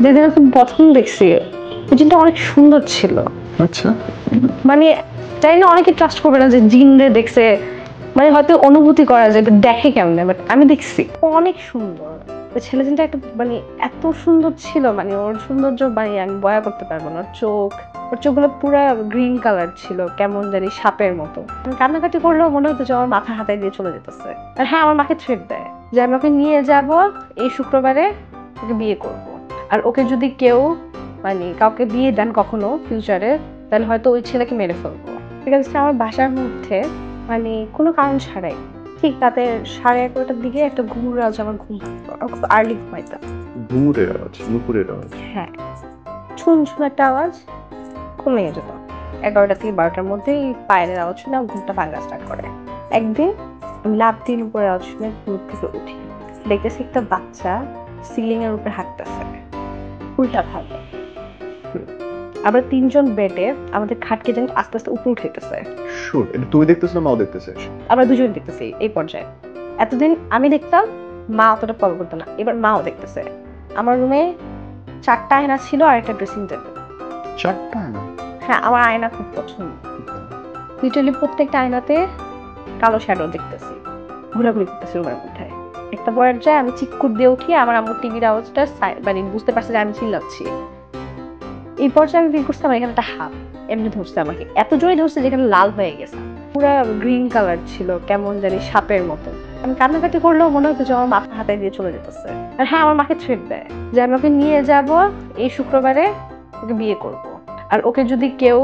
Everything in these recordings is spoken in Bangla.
যেদিন আমি প্রথম দেখছি ওই জিনটা অনেক সুন্দর ছিল। আচ্ছা, মানে জানি না অনেকে ট্রাস্ট করবে না যে জিনরে দেখছে, মানে হয়তো অনুভূতি করা যায় এটা দেখে কেমনে, বাট আমি দেখছি অনেক সুন্দর। ওই ছেলে জিনটা একটা মানে এত সুন্দর ছিল, মানে ওর সৌন্দর্য মানে আমি বয়া করতে পারবো না। ওর চোখগুলো পুরা গ্রিন কালার ছিল, কেমন জানি সাপের মতো। আমি কান্নাকাটি করলেও মনে হতো যে আমার মাথা হাতায় দিয়ে চলে যেতেছে। আর হ্যাঁ, আমার মাকে থ্রেট দেয় যে আমি ওকে নিয়ে যাব এই শুক্রবারে, ওকে বিয়ে করব। আর ওকে যদি কেউ মানে কাউকে বিয়ে দেন কখনো ফিউচারে, তাহলে হয়তো ওই ছেলেকে মেরে ফেলবো। ঠিক আছে, আমার বাসার মধ্যে মানে কোনো কারণ ছাড়াই ঠিক রাতে 11:30টার দিকে একটা ঘুঙুর আওয়াজ আমার ঘুম ভাঙতো। আমার খুব আর্লি ঘুমাইতাম। ঘুঙুরের আওয়াজ, নুপুরের আওয়াজ। হ্যাঁ, ছুন ছুন একটা আওয়াজ ঘুমিয়ে যেত। 11টা থেকে 12টার মধ্যেই পায়ের আওয়াজ শুনে আমার ঘুমটা ভাঙা স্টার্ট করে। একদিন আমি লাফ দিয়ে উপরে আওয়াজ শুনে ঘুম থেকে উঠি, দেখতেছি একটা বাচ্চা সিলিং এর উপরে হাঁটতেছে উল্টা ভাবে। আমরা তিনজন বেডে আমাদের খাটকে যেন আস্তে আস্তে উপরে উঠেছে। শুট, এটা তুমি দেখতেছ না মাও দেখতেছে? আমরা দুজন দেখতেছি এই পর্যায়ে। এতদিন আমি দেখতাম, মা অতটা ফলো করতো না, এবার মাও দেখতেছে। আমার রুমে 4টা আয়না ছিল আর একটা ড্রেসিং টেবিল। 4টা না? হ্যাঁ, আমার আয়না খুব পছন্দ। লিটারালি প্রত্যেকটা আয়নাতে কালো শ্যাডো দেখতেছি, ঘোরাঘুরি করতেছি রুমের মধ্যে। একটা পর্যায়ে আমি চিৎকুট দিয়ে উঠি, আমার আম্মুর টিভির আওয়াজটা মানে বুঝতে পারছি যে আমি চিল্লাচ্ছি। এই পর্যায়ে আমি ফিল করছিলাম এখানে একটা হাত এমনি ধরছে আমাকে, এত জোরে ধরছে যেখানে লাল হয়ে গেছে, পুরা গ্রিন কালার ছিল, কেমন জানি সাপের মতো। আমি কান্নাকাটি করলেও মনে হতো যে আমার মাথা হাতায় দিয়ে চলে যেতেছে। আর হ্যাঁ, আমার মাকে থ্রেট দেয় যে আমি ওকে নিয়ে যাব এই শুক্রবারে, ওকে বিয়ে করব। আর ওকে যদি কেউ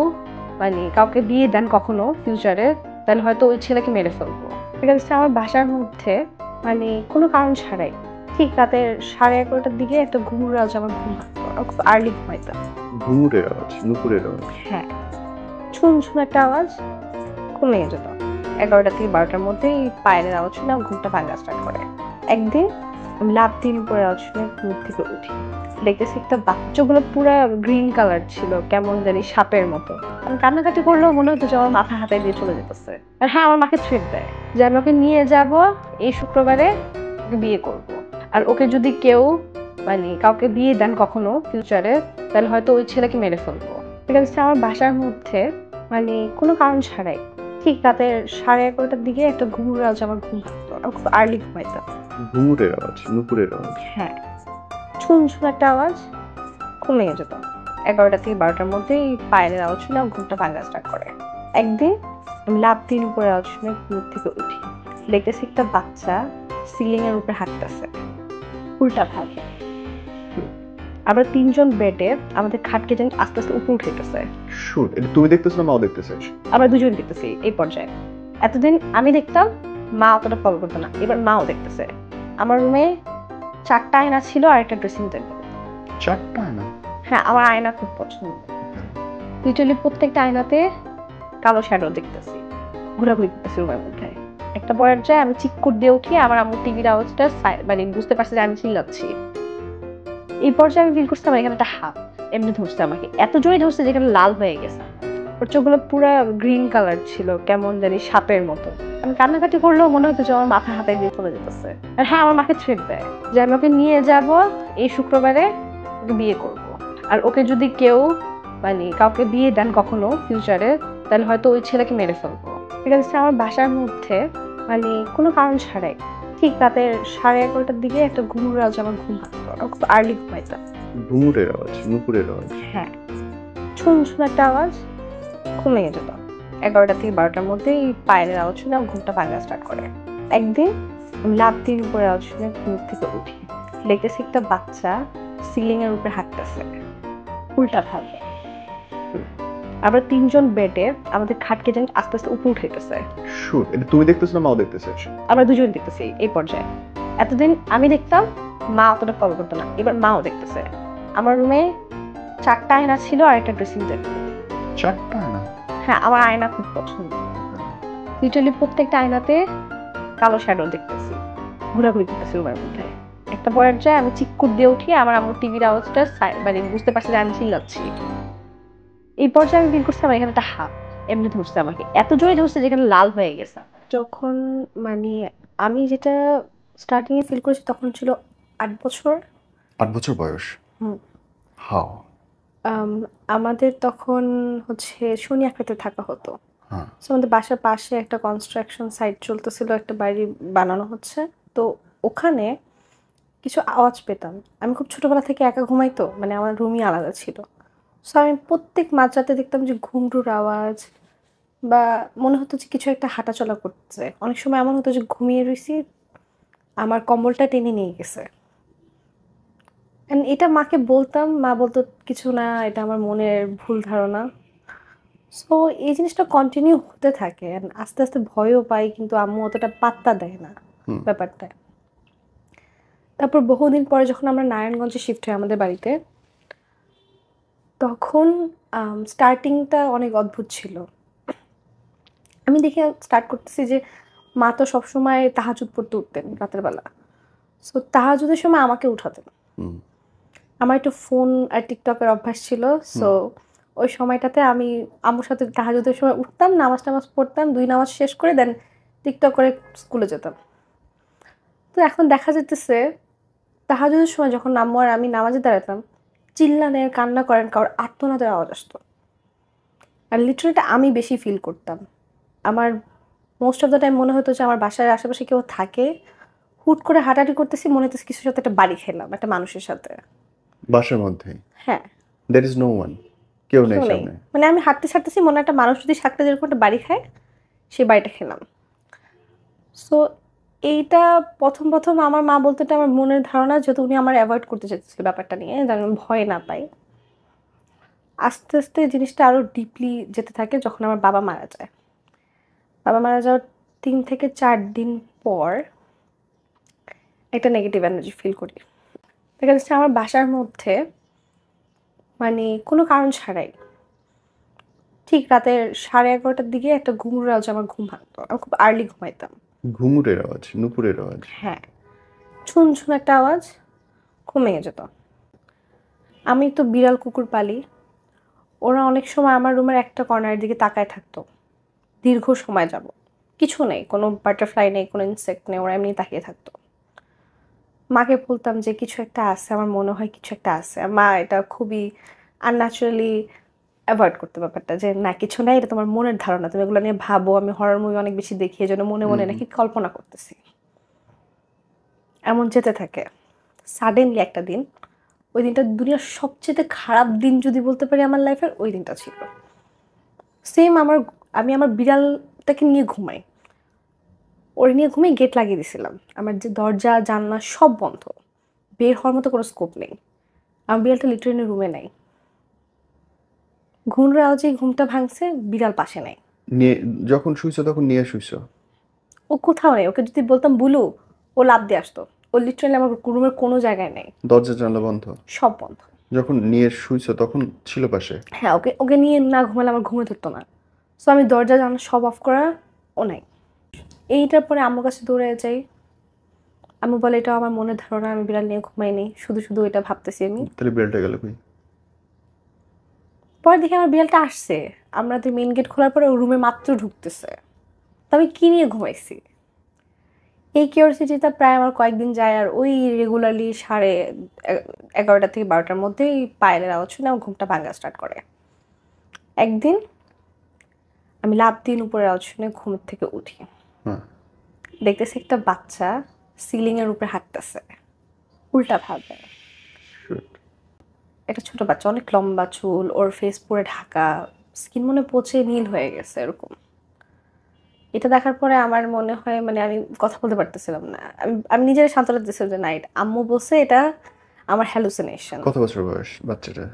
মানে কাউকে বিয়ে দেন কখনো ফিউচারে, তাহলে হয়তো ওই ছেলেকে মেরে ফেলবো। ঠিক আছে, আমার বাসার মধ্যে মানে কোনো কারণ ছাড়াই ঠিক রাতে 11:30টার দিকে একটা ঘুঙুর আওয়াজ আমার ঘুম ভাঙতো। আমার খুব আর্লি ঘুমাইতাম। ঘুঙুরের আওয়াজ, নুপুরের আওয়াজ। হ্যাঁ, ছুন ছুন একটা আওয়াজ ঘুমিয়ে যেত। 11টা থেকে 12টার মধ্যেই পায়ের আওয়াজ শুনে আমার ঘুমটা ভাঙা স্টার্ট করে। একদিন আমি লাফ দিয়ে উপরে আওয়াজ শুনে ঘুম থেকে উঠি, দেখতেছি একটা বাচ্চাগুলো পুরা গ্রিন কালার ছিল, কেমন জানি সাপের মতো। আমি কান্নাকাটি করলেও মনে হতো যে আমার মাথা হাতায় দিয়ে চলে যেতেছে। আর হ্যাঁ, আমার মাকে থ্রেট দেয় যে আমি ওকে নিয়ে যাব এই শুক্রবারে, ওকে বিয়ে করব। আর ওকে যদি কেউ মানে কাউকে বিয়ে দেন কখনো ফিউচারে, তাহলে হয়তো ওই ছেলেকে মেরে ফেলবো। ঠিক আছে, আমার বাসার মধ্যে মানে কোনো কারণ ছাড়াই ঠিক রাতে 11:30টার দিকে একটা ঘুঙুর আওয়াজ আমার ঘুম ভাঙতো। আমি খুব আর্লি ঘুমাইতাম। ঘুঙুরের আওয়াজ, নুপুরের আওয়াজ। হ্যাঁ, ছুন ছুন একটা আওয়াজ ঘুমিয়ে যেত। 11টা থেকে 12টার মধ্যেই পায়ের আওয়াজ শুনে আমার ঘুমটা ভাঙা স্টার্ট করে। একদিন আমি লাফ দিয়ে উপরে আওয়াজ শুনে ঘুম থেকে উঠি, দেখতেছি একটা বাচ্চা সিলিং এর উপরে হাঁটতেছে উল্টা ভাবে। আমরা তিনজন বেডে আমাদের খাটকে যেন আস্তে আস্তে উপরে উঠেছে। শুট, এটা তুমি দেখতেছ না মাও দেখতেছে? আমরা দুজন দেখতেছি এই পর্যায়ে। এতদিন আমি দেখতাম, মা অতটা ফলো করতো না, এবার মাও দেখতেছে। আমার রুমে 4টা আয়না ছিল আর একটা ড্রেসিং টেবিল। 4টা না? হ্যাঁ, আমার আয়না খুব পছন্দ। লিটারালি প্রত্যেকটা আয়নাতে কালো শ্যাডো দেখতেছি, ঘোরাঘুরি করতেছি রুমের মধ্যে। একটা পর্যায়ে আমি চিৎকুট দিয়ে উঠি, আমার আম্মুর টিভির আওয়াজটা মানে বুঝতে পারছি যে আমি চিল্লাচ্ছি। এই পর্যায়ে আমি ফিল করছিলাম এখানে একটা হাত এমনি ধরছে আমাকে, এত জোরে ধরছে যেখানে লাল হয়ে গেছে। ওর চোখগুলো পুরা গ্রিন কালার ছিল, কেমন জানি সাপের মতো। আমি কান্নাকাটি করলেও মনে হতো যে আমার মাথা হাতায় দিয়ে চলে যেতেছে। আর হ্যাঁ, আমার মাকে থ্রেট দেয় যে আমি ওকে নিয়ে যাব এই শুক্রবারে, ওকে বিয়ে করব। আর ওকে যদি কেউ মানে কাউকে বিয়ে দেন কখনো ফিউচারে, তাহলে হয়তো ওই ছেলেকে মেরে ফেলবো। ঠিক আছে, আমার বাসার মধ্যে মানে কোনো কারণ ছাড়াই ঠিক রাতে 11:30টার দিকে একটা ঘুঙুর আওয়াজ আমার ঘুম ভাঙতো। আমি খুব আর্লি ঘুমাইতাম। ঘুঙুরের আওয়াজ, নুপুরের আওয়াজ। হ্যাঁ, ছুন ছুন একটা আওয়াজ ঘুমিয়ে যেত। 11টা থেকে 12টার মধ্যেই পায়ের আওয়াজ শুনে আমার ঘুমটা ভাঙা স্টার্ট করে। একদিন আমি লাফ দিয়ে উপরে আওয়াজ শুনে ঘুম থেকে উঠি, দেখতেছি একটা বাচ্চা সিলিং এর উপরে হাঁটতেছে উল্টা ভাবে। আমরা তিনজন বেডে আমাদের খাটকে যেন আস্তে আস্তে উপরে উঠেছে। শুট, এটা তুমি দেখতেছ না মাও দেখতেছে? আমরা দুজন দেখতেছি এই পর্যায়ে। এতদিন আমি দেখতাম, মা অতটা ফলো করতো না, এবার মাও দেখতেছে। আমার রুমে 4টা আয়না ছিল আর একটা ড্রেসিং টেবিল। 4টা না? হ্যাঁ, আমার আয়না খুব পছন্দ। লিটারালি প্রত্যেকটা আয়নাতে কালো শ্যাডো দেখতেছি, ঘোরাঘুরি করতেছি রুমের মধ্যে। একটা পর্যায়ে আমি চিৎকুট দিয়ে উঠি, আমার আম্মুর টিভির আওয়াজটা মানে বুঝতে পারছি যে আমি চিল্লাচ্ছি। এই পর্যায়ে আমি ফিল করছিলাম এখানে একটা হাত এমনি ধরছে আমাকে, এত জোরে ধরছে যেখানে লাল হয়ে গেছে। যখন মানে আমি যেটা স্টার্টিং এ ফিল করেছি তখন ছিল 8 বছর। 8 বছর বয়স? হুম। হাও? আমাদের তখন হচ্ছে শনি একরাতে থাকা হতো। হ্যাঁ। সো আমাদের বাসার পাশে একটা কনস্ট্রাকশন সাইট চলতেছিল, একটা বাড়ি বানানো হচ্ছে। তো ওখানে কিছু আওয়াজ পেতাম। আমি খুব ছোটবেলা থেকে একা ঘুমাই তো, মানে আমার রুমই আলাদা ছিল। সো আমি প্রত্যেক মাঝরাতে দেখতাম যে ঘুঙরুর আওয়াজ বা মনে হতো যে কিছু একটা হাঁটাচলা করতেছে। অনেক সময় এমন হতো যে ঘুমিয়ে রইছি, আমার কম্বলটা টেনে নিয়ে গেছে। এটা মাকে বলতাম, মা বলতো, "কিছু না, এটা আমার মনের ভুল ধারণা।" সো এই জিনিসটা কন্টিনিউ হতে থাকে। And আস্তে, আস্তে ভয়ও পাই, কিন্তু আম্মু অতটা পাত্তা দেয় না হুম। ব্যাপারটায়। তারপর বহুদিন পরে যখন আমরা নারায়ণগঞ্জে শিফট হই আমাদের বাড়িতে, তখন স্টার্টিংটা অনেক অদ্ভুত ছিল। আমি দেখে স্টার্ট করতেছি যে মা তো সবসময় তাহাজ্জুদ পড়তে উঠতেন রাতের বেলা। সো তাহাজ্জুদের সময় আমাকে উঠাতেন। হুম। আমার একটু ফোন আর টিকটকের অভ্যাস ছিল। সো ওই সময়টাতে আমি আম্মুর সাথে তাহাজ্জুদের সময় উঠতাম, নামাজ-টামাজ পড়তাম, ২ নামাজ শেষ করে দেন টিকটক করে স্কুলে যেতাম। তো এখন দেখা যাইতেছে তাহাজ্জুদের সময় যখন আম্মু আর আমি নামাজে দাঁড়াতাম, চিল্লানের, কান্না করেন, কারোর আর্তনাদের আওয়াজ আসতো। আর লিটারালি এটা আমি বেশি ফিল করতাম। আমার মোস্ট অফ দ্যা টাইম মনে হতো যে আমার বাসার আশেপাশে কেউ থাকে। হুট করে হাঁটাহাঁটি করতেছি, মনে হইতেছে কিছুর সাথে একটা বাড়ি খেলাম, একটা মানুষের সাথে। বাসার মধ্যেই? হ্যাঁ, There is no one? কেউ নেই কেউ নেই। সামনে? মানে আমি হাঁটতেছি, মনে হয় একটা মানুষ যদি সাঁকটা যেরকম একটা বাড়ি খায়, সেই বাড়িটা খেলাম। সো এইটা ১ম আমার মা বলতো এটা আমার মনের ধারণা, যেহেতু উনি আমার এভয়েড করতে চাইতেছিল ব্যাপারটা নিয়ে, যেন আমি ভয় না পাই। আস্তে, আস্তে জিনিসটা আরো ডিপলি যেতে থাকে যখন আমার বাবা মারা যায়। বাবা মারা যাওয়ার ৩ থেকে ৪ দিন পর একটা নেগেটিভ এনার্জি ফিল করি। দেখা যাচ্ছে আমার বাসার মধ্যে মানে কোনো কারণ ছাড়াই ঠিক রাতের 11:30টার দিকে একটা ঘুঙুর আওয়াজে আমার ঘুম ভাঙতো। আমি খুব আর্লি ঘুমাইতাম। ঘুঙুরের আওয়াজ, নুপুরের আওয়াজ? হ্যাঁ, ছুন একটা আওয়াজ, ঘুম ভেঙে যেত। আমি তো বিড়াল কুকুর পালি। ওরা অনেক সময় আমার রুমের একটা কর্নারের দিকে তাকায় থাকতো দীর্ঘ সময় যাবত। কিছু নেই, কোনো বাটারফ্লাই নেই, কোনো ইনসেক্ট নেই, ওরা এমনি তাকিয়ে থাকতো। মাকে বলতাম যে কিছু একটা আছে, আমার মনে হয় কিছু একটা আছে। আর মা এটা খুবই আনন্যাচারালি অ্যাভয়েড করতো ব্যাপারটা, যে না কিছু নাই, এটা তোমার মনের ধারণা, তুমি এগুলো নিয়ে ভাবো, আমি হরর মুভি অনেক বেশি দেখি, এজন্য মনে মনে নাকি কল্পনা করতেছি। এমন যেতে থাকে। সাডেনলি একটা দিন, ওই দিনটা দুনিয়ার সবচেয়ে খারাপ দিন যদি বলতে পারি আমার লাইফের, ওই দিনটা ছিল। সেম আমি আমার বিড়ালটাকে নিয়ে ঘুমাই, ওর নিয়ে ঘুমিয়ে গেট লাগিয়ে দিয়েছিলাম। আমার যে দরজা জানলা সব বন্ধ, বের হওয়ার মতো কোনো স্কোপ নেই। আমার বিড়ালটা লিটারেলি রুমে নাই। ঘুমের আওয়াজে ঘুমটা ভাঙছে, বিড়াল পাশে নাই। নিয়ে যখন শুইছো তখন নিয়ে শুইছো? ও কোথাও নেই। ওকে যদি বলতাম বুলু, ও লাফ দিয়ে আসতো। ও লিটারেলি আমার রুমের কোনো জায়গায় নেই, দরজা জানলা বন্ধ? সব বন্ধ। যখন নিয়ে শুইছো তখন ছিল পাশে? হ্যাঁ, ওকে ওকে নিয়ে না ঘুমালে আমার ঘুমে ধরতো না। সো আমি দরজা জানলা সব অফ করা, ও নাই। এইটার পরে আম্মুর কাছে দৌড়ে যাই। আম্মু বলে এটা আমার মনের ধারণা, আমি বিড়াল নিয়ে ঘুমাইনি, শুধু শুধু এটা ভাবতেছি আমি। তাহলে বিড়ালটা গেল কই? পরে দেখি আমার বিড়ালটা আসছে, আমাদের মেইন গেট খোলার পরে ও রুমে মাত্র ঢুকতেছে। তো আমি কি নিয়ে ঘুমাইছি, এই কিউরিওসিটিটা প্রায় আমার কয়েকদিন যায়। আর ওই রেগুলারলি 11:30 থেকে 12টার মধ্যেই পায়েলের আওয়াজ শুনে আমার ঘুমটা ভাঙা স্টার্ট করে। একদিন আমি লাফ দিয়ে উপরের আওয়াজ শুনে ঘুমের থেকে উঠি, হ্যাঁ। দেখতেছি একটা বাচ্চা সিলিং এর উপরে হাঁটতেছে উল্টা ভাবে। Shit. একটা ছোট বাচ্চা, অনেক লম্বা চুল, ওর ফেস পুরো ঢাকা, স্কিন মনে পচে নীল হয়ে গেছে এরকম। এটা দেখার পরে আমার মনে হয় মানে আমি কথা বলতে পারতেছিলাম না। আমি নিজের সান্ত্বনা দিতেছিলাম যে না, এটা আম্মু বলছে, এটা আমার হ্যালুসিনেশন। কত বছর বয়স বাচ্চাটা?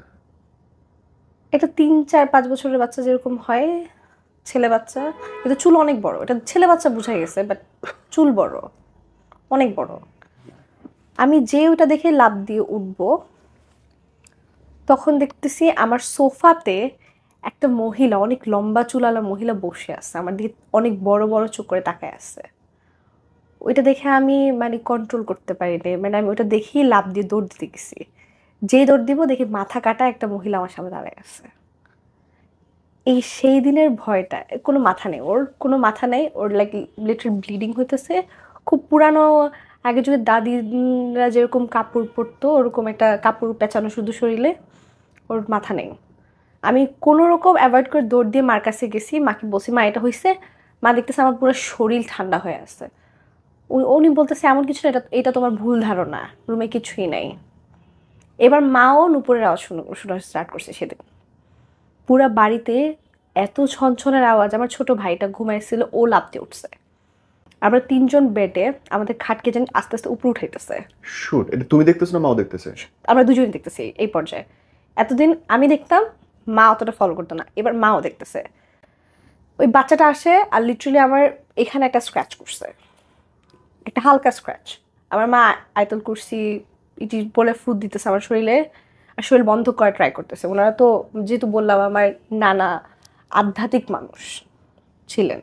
এটা 3, 4, 5 বছরের বাচ্চা যেরকম হয়, ছেলে বাচ্চা। কিন্তু চুল অনেক বড়, এটা ছেলে বাচ্চা বুঝাই গেছে, বাট চুল বড়, অনেক বড়। আমি যে ওটা দেখে লাফ দিয়ে উঠবো, তখন দেখতেছি আমার সোফাতে একটা মহিলা, অনেক লম্বা চুলালা মহিলা বসে আছে, আমার দিকে অনেক বড় বড় চোখ করে তাকায় আছে। ওইটা দেখে আমি মানে কন্ট্রোল করতে পারিনি, মানে আমি ওটা দেখেই লাফ দিয়ে দৌড় দিতে গেছি। যেই দৌড় দিব দেখি মাথা কাটা একটা মহিলা আমার সামনে দাঁড়ায় আছে। এই সেই দিনের ভয়টা, কোনো মাথা নেই ওর, কোনো মাথা নেই ওর, লাইক লিটার ব্লিডিং হইতেছে। খুব পুরানো, আগে যুগে দাদিরা যেরকম কাপড় পরতো ওরকম একটা কাপড় পেঁচানো শুধু শরীরে, ওর মাথা নেই। আমি কোনো রকম অ্যাভয়েড করে দৌড় দিয়ে মার কাছে গেছি, মাকে বলছি মা এটা হয়েছে। মা দেখতেছে আমার পুরো শরীর ঠান্ডা হয়ে আছে। উনি বলতেছে এমন কিছু না, এটা এটা তোমার ভুল ধারণা, রুমে কিছুই নাই। এবার মাও নুপুরের আওয়াজ শোনা স্টার্ট করছে সেদিন। পুরা বাড়িতে এত ছনছনের আওয়াজ, আমার ছোট ভাইটা ঘুমাইছিল, ও লাফতে উঠছে। আমরা 3জন বেডে আমাদের খাটকে যেন আস্তে আস্তে উপরে উঠাইতেছে। শুট, এটা তুমি দেখতেছো না মাও দেখতেছে? আমরা দুজনই দেখতেছি এই পর্যায়ে। এতদিন আমি দেখতাম, মা অতটা ফলো করতো না, এবার মাও দেখতেছে। ওই বাচ্চাটা আসে আর লিটারালি আমার এখানে একটা স্ক্র্যাচ করছে, একটা হালকা স্ক্র্যাচ। আমার মা আয়তল কুরসি ইটি বলে ফুট দিতেছে আমার শরীরে, আর শরীর বন্ধ করে ট্রাই করতেছে। ওনারা তো যেহেতু বললাম আমার নানা আধ্যাত্মিক মানুষ ছিলেন,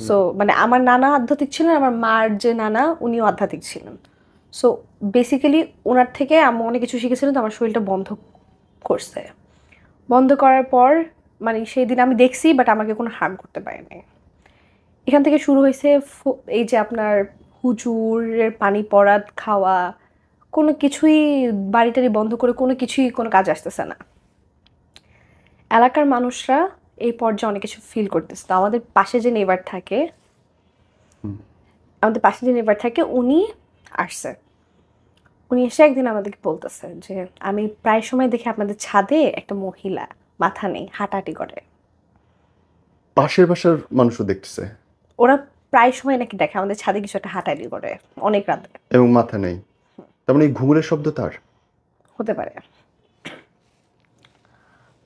সো মানে আমার নানা আধ্যাত্মিক ছিলেন, আমার মার যে নানা উনিও আধ্যাত্মিক ছিলেন। সো বেসিক্যালি ওনার থেকে আমি অনেক কিছু শিখেছিলাম, তো আমার শরীরটা বন্ধ করছে। বন্ধ করার পর মানে সেই দিন আমি দেখছি, বাট আমাকে কোনো হার্ম করতে পারেনি। এখান থেকে শুরু হয়েছে এই যে আপনার হুজুরের পানি পড়া খাওয়া, কোনো কিছুই বাড়িটারি বন্ধ করে কোনো কিছুই কোনো কাজ আসতেছে না। এলাকার মানুষরা এই পর্যায়ে অনেক কিছু ফিল করতেছে। তো আমাদের পাশে যে নেবার থাকে, উনি আসছে। উনি এসে একদিন আমাদেরকে বলতেছে যে আমি প্রায় সময় দেখি আপনাদের ছাদে একটা মহিলা মাথা নেই হাঁটাহাঁটি করে। পাশের বাসার মানুষও দেখতেছে? ওরা প্রায় সময় নাকি দেখে আমাদের ছাদে কিছু একটা হাঁটাহাঁটি করে অনেক রাতে, এবং মাথা নেই। তার মানে এই ঘুঙুরের শব্দ তার হতে পারে।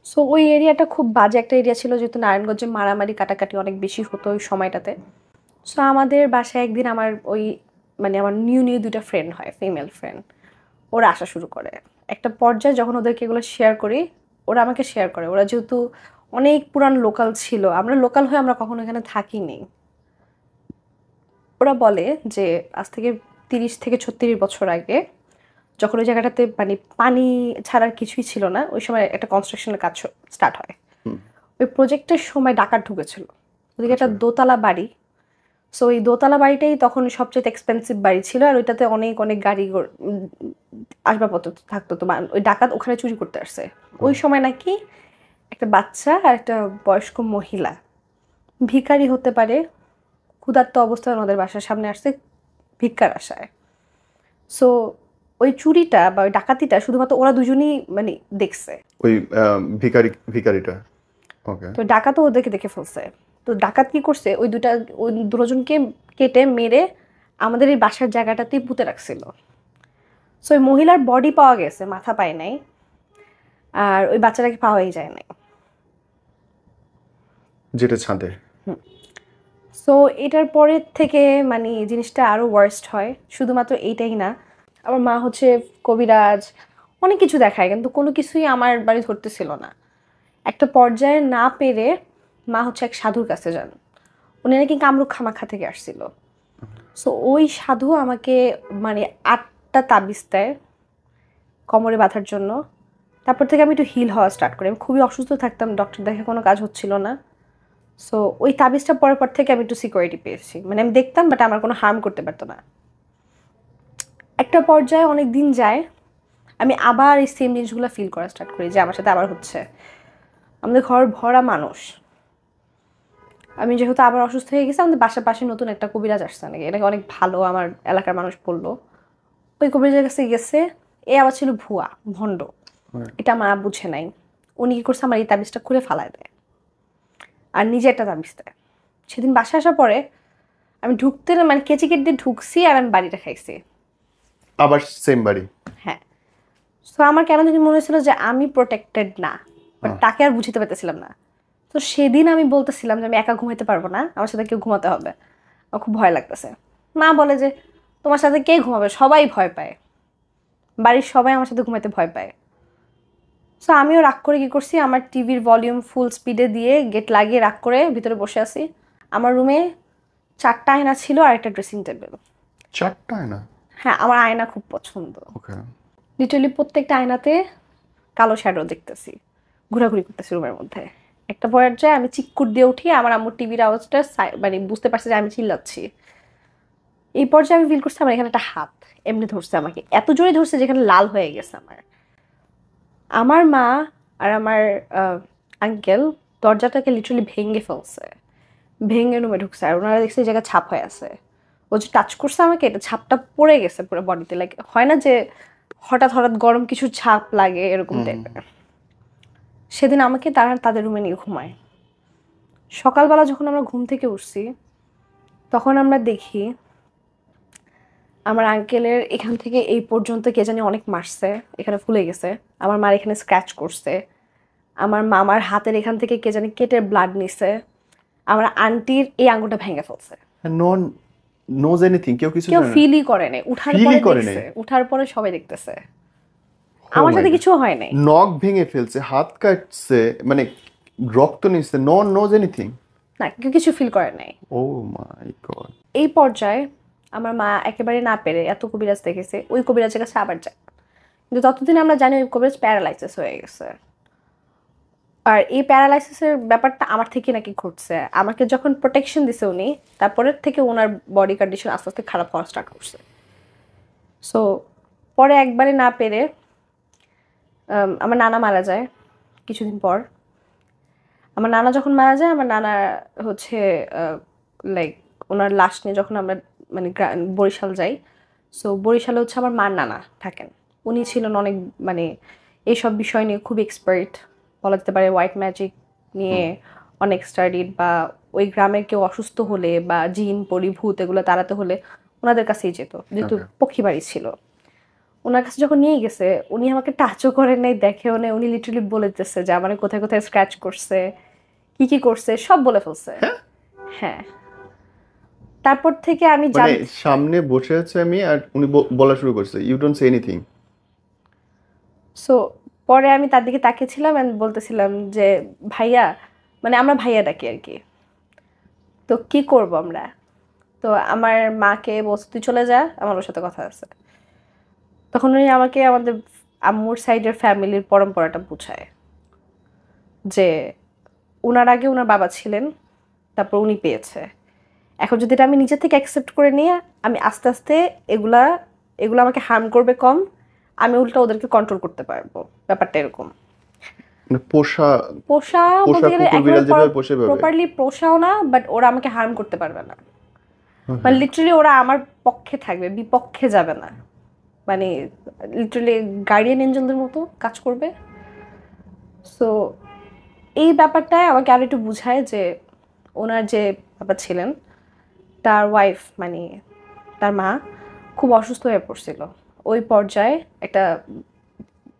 সো ওই এরিয়াটা খুব বাজে একটা এরিয়া ছিল, যেহেতু নারায়ণগঞ্জে মারামারি কাটাকাটি অনেক বেশি হতো ওই সময়টাতে। সো আমাদের বাসায় একদিন আমার ওই মানে আমার নিউ 2টা ফ্রেন্ড হয়, ফিমেল ফ্রেন্ড, ওরা আসা শুরু করে। একটা পর্যায়ে যখন ওদেরকে এগুলো শেয়ার করি, ওরা আমাকে শেয়ার করে। ওরা যেহেতু অনেক পুরান লোকাল ছিল, আমরা লোকাল হয়ে আমরা কখনো এখানে থাকিনি। ওরা বলে যে আজ থেকে 30 থেকে 36 বছর আগে যখন ওই জায়গাটাতে মানে পানি ছাড়ার কিছুই ছিল না, ওই সময় একটা কনস্ট্রাকশনের কাজ স্টার্ট হয়। ওই প্রজেক্টের সময় ডাকাত ঢুকেছিল। ওদিকে একটা দোতলা বাড়ি। সো এই দোতলা বাড়িটাই তখন সবচেয়ে এক্সপেন্সিভ বাড়ি ছিল, আর ওইটাতে অনেক অনেক গাড়ি আসবাবপত্র থাকতো। তো ওই ডাকাত ওখানে চুরি করতে আসছে। ওই সময় নাকি একটা বাচ্চা আর একটা বয়স্ক মহিলা, ভিখারি হতে পারে, ক্ষুধার্ত অবস্থায় ওনাদের বাসার সামনে আসছে ভিক্ষার আশায়। সো ওই চুরিটা বা ওই ডাকাতিটা শুধুমাত্র ওরা দুজনই মানে দেখছে। ওই ভিখারিটা। ওকে। তো ডাকাতও ওদেরকে দেখে ফেলছে। তো ডাকাত কি করছে, ওই দুজনকে কেটে মেরে আমাদের এই বাসার জায়গাটাতেই পুঁতে রাখছিল। সো ওই মহিলার বডি পাওয়া গেছে, মাথা পায় নাই, আর ওই বাচ্চাটাকে পাওয়াই যায় নাই, যেটা ছাদে। সো এটার পরের থেকে মানে জিনিসটা আরও ওয়ার্স্ট হয়। শুধুমাত্র এইটাই না, আমার মা হচ্ছে কবিরাজ, অনেক কিছু দেখায়, কিন্তু কোনো কিছুই আমার বাড়ি ধরতেছিল না। একটা পর্যায়ে না পেরে মা হচ্ছে এক সাধুর কাছে যান। উনি নাকি কামরূপ কামাখ্যা থেকে আসছিল। সো ওই সাধু আমাকে মানে 8টা তাবিজ দেয় কোমরে বাঁধার জন্য। তারপর থেকে আমি একটু হিল হওয়া স্টার্ট করি। আমি খুবই অসুস্থ থাকতাম, ডক্টর দেখে কোনো কাজ হচ্ছিল না। সো ওই তাবিজটা পরার পর থেকে আমি একটু সিকিউরিটি পেয়েছি, মানে আমি দেখতাম বাট আমার কোনো হার্ম করতে পারতো না। একটা পর্যায়ে অনেক দিন যায়, আমি আবার এই সেম জিনিসগুলো ফিল করা স্টার্ট করি যে আমার সাথে আবার হচ্ছে। আমাদের ঘর ভরা মানুষ। আমি যেহেতু আবার অসুস্থ হয়ে গেছি, আমাদের বাসার পাশে নতুন একটা কবিরাজ আসছে নাকি, এটাকে অনেক ভালো আমার এলাকার মানুষ বললো। ওই কবিরাজের কাছে গেছে, এ আবার ছিল ভুয়া ভণ্ড, এটা মা বুঝে নাই। উনি কি করছে, আমার এই তাবিজটা খুলে ফালায় দেয় আর নিজে একটা তাবিজ দেয়। সেদিন বাসায় আসার পরে আমি ঢুকতে মানে কেচি দিয়ে ঢুকছি আর আমি বাড়িটা খাইছি। আবার সেম বাড়ি? হ্যাঁ। তো আমার কেন যদি মনে হয়েছিল যে আমি প্রোটেক্টেড না, বাট তাকে আর বুঝতে পারতেছিলাম না। তো সেদিন আমি বলতেছিলাম যে আমি একা ঘুমাইতে পারবো না, আমার সাথে কেউ ঘুমাতে হবে, আমার খুব ভয় লাগতেছে। মা বলে যে তোমার সাথে কে ঘুমাবে, সবাই ভয় পায়, বাড়ির সবাই আমার সাথে ঘুমাইতে ভয় পায়। সো আমিও রাগ করে কি করছি, আমার টিভির ভলিউম ফুল স্পিডে দিয়ে গেট লাগিয়ে রাগ করে ভিতরে বসে আছি। আমার রুমে 4টা আয়না ছিল আর একটা ড্রেসিং টেবিল। 4টা আয়না? হ্যাঁ, আমার আয়না খুব পছন্দ। ওকে। লিটারালি প্রত্যেকটা আয়নাতে কালো শ্যাডো দেখতেছি, ঘোরাঘুরি করতেছি রুমের মধ্যে। একটা পর্যায়ে আমি চিৎকুট দিয়ে উঠি, আমার আম্মুর টিভির আওয়াজটা মানে বুঝতে পারছি যে আমি চিল্লাচ্ছি। এই পর্যায়ে আমি ফিল করছি আমার এখানে একটা হাত এমনি ধরছে আমাকে, এত জোরে ধরছে যেখানে লাল হয়ে গেছে আমার। আমার মা আর আমার আঙ্কেল দরজাটাকে লিটারালি ভেঙে ফেলছে, ভেঙে রুমে ঢুকছে। আর ওনারা দেখছে এই জায়গায় ছাপ হয়ে আছে। ও যে টাচ করছে আমাকে, এটা ছাপটা পড়ে গেছে পুরো বডিতে। লাইক হয় না যে হঠাৎ হঠাৎ গরম কিছু ছাপ লাগে এরকম টাইপের। সেদিন আমাকে তারা তাদের রুমে নিয়ে ঘুমায়। সকালবেলা যখন আমরা ঘুম থেকে উঠছি তখন আমরা দেখি আমার আঙ্কেলের এখান থেকে এই পর্যন্ত কে জানি অনেক মারছে, এখানে ফুলে গেছে। আমার মার এখানে স্ক্র্যাচ করছে। আমার মামার হাতের এখান থেকে কে জানি কেটে ব্লাড নিছে। আমার আন্টির এই আঙ্গুলটা ভেঙে ফেলছে। নন নোজ এনিথিং, কেউ কিছু কেউ জানে না? ফিলই করে নাই। উঠার Feel-ই পরে করে দেখছে, নাই? উঠার পরে সবাই দেখতেছে। Oh আমার my সাথে God. কিছু হয় নাই। নখ ভেঙে ফেলছে, হাত কাটছে, মানে রক্ত নিচ্ছে, নন নোজ এনিথিং? না, কেউ কিছু ফিল করে নাই। ও মাই গড। এই পর্যায়ে আমার মা একেবারে না পেরে এত কবিরাজ দেখেছে, ওই কবিরাজের কাছে আবার যায়। কিন্তু ততদিন আমরা জানি ওই কবিরাজ প্যারালাইসিস হয়ে গেছে। আর এই প্যারালাইসিসের ব্যাপারটা আমার থেকে নাকি ঘটছে। আমাকে যখন প্রোটেকশন দিছে উনি, তারপরের থেকে ওনার বডি কন্ডিশন আস্তে আস্তে খারাপ হওয়া স্টার্ট করছে। সো পরে একবারে না পেরে আমার নানা মারা যায় কিছুদিন পর। আমার নানা যখন মারা যায়, আমার নানা হচ্ছে লাইক ওনার লাশ নিয়ে যখন আমরা মানে বরিশাল যাই, সো বরিশালে হচ্ছে আমার মার নানা থাকেন। উনি ছিলেন অনেক মানে এইসব বিষয় নিয়ে খুব এক্সপার্ট বলা যেতে পারে। হোয়াইট ম্যাজিক নিয়ে অনেক স্টাডিড, বা ওই গ্রামের কেউ অসুস্থ হলে বা জিন পরিভূত এগুলো তাড়াতে হলে ওনাদের কাছেই যেত, যেহেতু পক্ষী বাড়ি ছিল। ওনার কাছে যখন নিয়ে গেছে, উনি আমাকে টাচও করেন নাই, দেখেও নেই। উনি লিটারালি বলেতেছে যে আমার কোথায় কোথায় স্ক্র্যাচ করছে, কি কি করছে সব বলে ফেলছে। হ্যাঁ, তারপর থেকে আমি মানে সামনে বসে আছে আমি, আর উনি বলা শুরু করছে, you don't say anything. So পরে আমি তার দিকে তাকিয়েছিলাম এন্ড বলতেছিলাম যে ভাইয়া, মানে আমরা ভাইয়া ডাকি আর কি, তো কি করব আমরা। তো আমার মাকে বলছে তুই চলে যা, আমার ওর সাথে কথা আছে। তখন উনি আমাকে আমাদের আম্মুর সাইডের ফ্যামিলির পরম্পরাটা বুঝায় যে উনার আগে উনার বাবা ছিলেন, তারপর উনি পেয়েছে। এখন যদি এটা আমি নিজে থেকে অ্যাকসেপ্ট করে নিয়ে আমি আস্তে আস্তে এগুলা এগুলো আমাকে হার্ম করবে কম, আমি উল্টা ওদেরকে কন্ট্রোল করতে পারবো। ব্যাপারটা এরকম। মানে পোষা পোষা পোষা বলতে গেলে কুকুর বিড়াল যেভাবে পোষে ভাবে। প্রপারলি পোষাও না, বাট ওরা আমাকে হার্ম করতে পারবে না। মানে লিটারালি ওরা আমার পক্ষে থাকবে, বিপক্ষে যাবে না। মানে লিটারালি গার্ডিয়ান এঞ্জেলদের মতো কাজ করবে। সো এই ব্যাপারটায় আমাকে আরো একটু বুঝায় যে ওনার যে বাবা ছিলেন, তার ওয়াইফ মানে তার মা খুব অসুস্থ হয়ে পড়ছিল। ওই পর্যায়ে একটা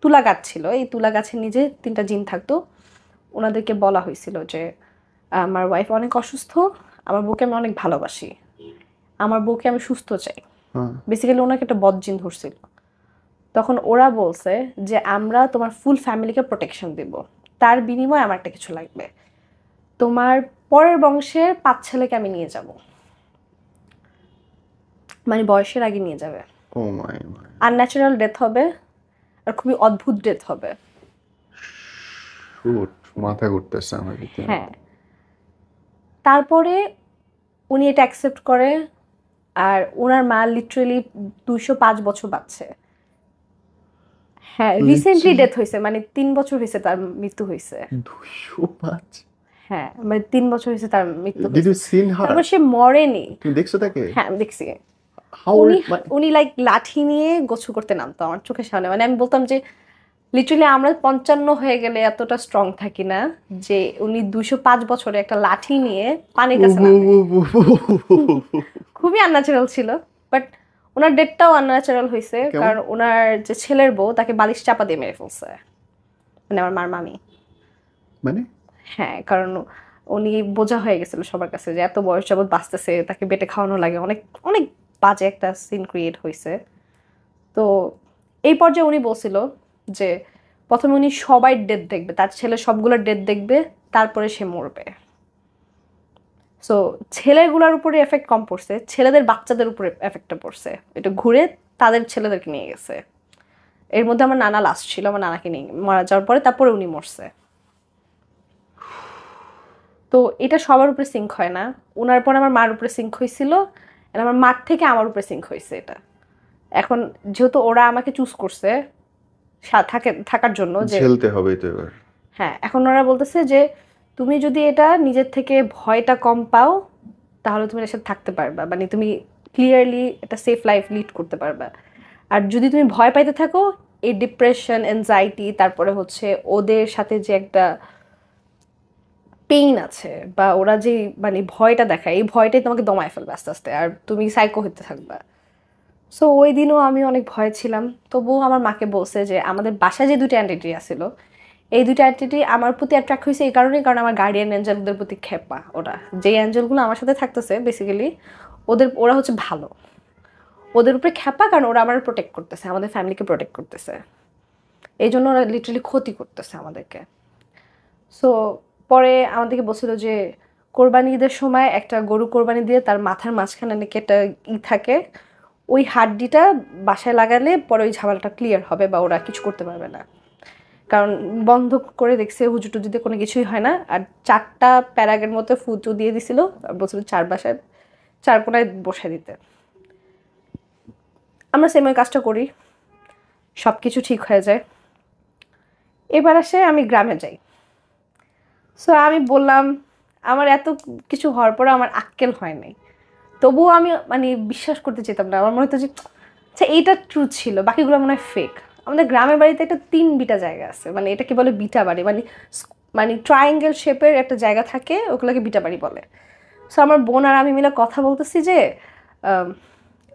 তুলা গাছ ছিল, এই তুলা গাছের নিচে 3টা জিন থাকতো। ওনাদেরকে বলা হয়েছিল যে আমার ওয়াইফ অনেক অসুস্থ, আমার বউকে আমি অনেক ভালোবাসি, আমার বউকে আমি সুস্থ চাই। বেসিক্যালি ওনাকে একটা বদজিন ধরছিল। তখন ওরা বলছে যে আমরা তোমার ফুল ফ্যামিলিকে প্রোটেকশন দিব, তার বিনিময়ে আমার একটা কিছু লাগবে। তোমার পরের বংশের 5 ছেলেকে আমি নিয়ে যাব, মানে বয়সের আগে নিয়ে যাবে। ও মাই মাই। আনন্যাচারাল ডেথ হবে, আর খুবই অদ্ভুত ডেথ হবে। শুট, মাথা ঘুরতেছে আমার ভিতরে। হ্যাঁ, তারপরে উনি এটা অ্যাকসেপ্ট করে। আর ওনার মা লিটারালি 205 বছর বাঁচছে। হ্যাঁ, রিসেন্টলি ডেথ হয়েছে, মানে 3 বছর হয়েছে তার মৃত্যু হয়েছে। 205? হ্যাঁ, মানে 3 বছর হয়েছে তার মৃত্যু ডিড ইউ হয়েছে। Seen her? তারপর সে মরেনি। তুমি দেখছো তাকে? হ্যাঁ, আমি দেখছি। হাউ উনি লাইক লাঠি নিয়ে গোসল করতে নামতো আমার চোখের সামনে। মানে আমি বলতাম যে লিটারালি আমরা 55 হয়ে গেলে এতটা স্ট্রং থাকি না, যে উনি 205 বছরে একটা লাঠি নিয়ে পানির কাছে নামে। খুবই আনন্যাচারাল ছিল, বাট ওনার ডেটটাও আনন্যাচারাল হয়েছে। কারণ ওনার যে ছেলের বউ তাকে বালিশ চাপা দিয়ে মেরে ফেলছে, মানে আমার মার মামি। মানে হ্যাঁ, কারণ উনি বোঝা হয়ে গেছিল সবার কাছে যে এত বয়স যাবৎ বাঁচতেছে, তাকে বেটে খাওয়ানো লাগে। অনেক অনেক বাজে একটা সিন ক্রিয়েট হয়েছে। তো এই পর্যায়ে উনি বলছিল যে প্রথমে উনি সবাই ডেথ দেখবে, তার ছেলে সবগুলোর ডেথ দেখবে, তারপরে সে মরবে। সো ছেলেগুলোর উপরে এফেক্ট কম পড়ছে, ছেলেদের বাচ্চাদের উপরে এফেক্টটা পড়ছে। এটা ঘুরে তাদের ছেলেদেরকে নিয়ে গেছে। এর মধ্যে আমার নানা লাস্ট ছিল, আমার নানাকে নিয়ে মারা যাওয়ার পরে তারপরে উনি মরছে। তো এটা সবার উপরে সিঙ্ক হয় না। ওনার পর আমার মার উপরে সিঙ্ক হয়েছিল, আর আমার মার থেকে আমার উপরে সিঙ্ক হয়েছে এটা। এখন যেহেতু ওরা আমাকে চুজ করছে থাকার জন্য, যে ঝেলতে হবে তো এবার। হ্যাঁ, এখন ওরা বলতেছে যে তুমি যদি এটা নিজের থেকে ভয়টা কম পাও তাহলে তুমি এর সাথে থাকতে পারবা, মানে তুমি ক্লিয়ারলি একটা সেফ লাইফ লিড করতে পারবা। আর যদি তুমি ভয় পাইতে থাকো, এই ডিপ্রেশন, অ্যাংজাইটি, তারপরে হচ্ছে ওদের সাথে যে একটা পেইন আছে বা ওরা যে মানে ভয়টা দেখায়, এই ভয়টাই তোমাকে দমায় ফেলবে আস্তে আস্তে, আর তুমি সাইকো হতে থাকবা। সো ওই দিনও আমি অনেক ভয় ছিলাম, তবুও আমার মাকে বলছে যে আমাদের বাসায় যে দুটো অ্যান্টিটি আসছিল, এই দুটো অ্যান্টিটি আমার প্রতি অ্যাট্রাক্ট হয়েছে এই কারণেই, কারণ আমার গার্ডিয়ান অ্যাঞ্জেলদের প্রতি খেপা ওরা। যেই অ্যাঞ্জেলগুলো আমার সাথে থাকতেছে বেসিক্যালি ওরা হচ্ছে ভালো, ওদের উপরে খেপা, কারণ ওরা আমার প্রোটেক্ট করতেছে, আমাদের ফ্যামিলিকে প্রোটেক্ট করতেছে, এই জন্য ওরা লিটারালি ক্ষতি করতেছে আমাদেরকে। সো পরে আমাদেরকে বলছিল যে কোরবানি ঈদের সময় একটা গরু কোরবানি দিয়ে তার মাথার মাঝখানে নাকি একটা থাকে, ওই হাড্ডিটা বাসায় লাগালে পরে ওই ঝামেলাটা ক্লিয়ার হবে বা ওরা কিছু করতে পারবে না। কারণ বন্ধ করে দেখছে হুজুর টুজুতে কোনো কিছুই হয় না। আর 4টা প্যারাগের মতো ফুটু দিয়ে দিছিল, বলছিল 4 বাসায় 4 কোনায় বসায় দিতে। আমরা সেম ওই কাজটা করি, সব কিছু ঠিক হয়ে যায়। এবার আসে আমি গ্রামে যাই। সো আমি বললাম আমার এত কিছু হওয়ার পরে আমার আক্কেল হয় নাই, তবুও আমি মানে বিশ্বাস করতে চেতাম না। আমার মনে হতো যে আচ্ছা এইটা ট্রুথ ছিল, বাকিগুলো মনে হয় ফেক। আমাদের গ্রামের বাড়িতে একটা 3 বিটা জায়গা আছে, মানে এটাকে বলে বিটা বাড়ি, মানে মানে ট্রায়াঙ্গেল শেপের একটা জায়গা থাকে, ওগুলোকে বিটা বাড়ি বলে। সো আমার বোন আর আমি মিলে কথা বলতেছি যে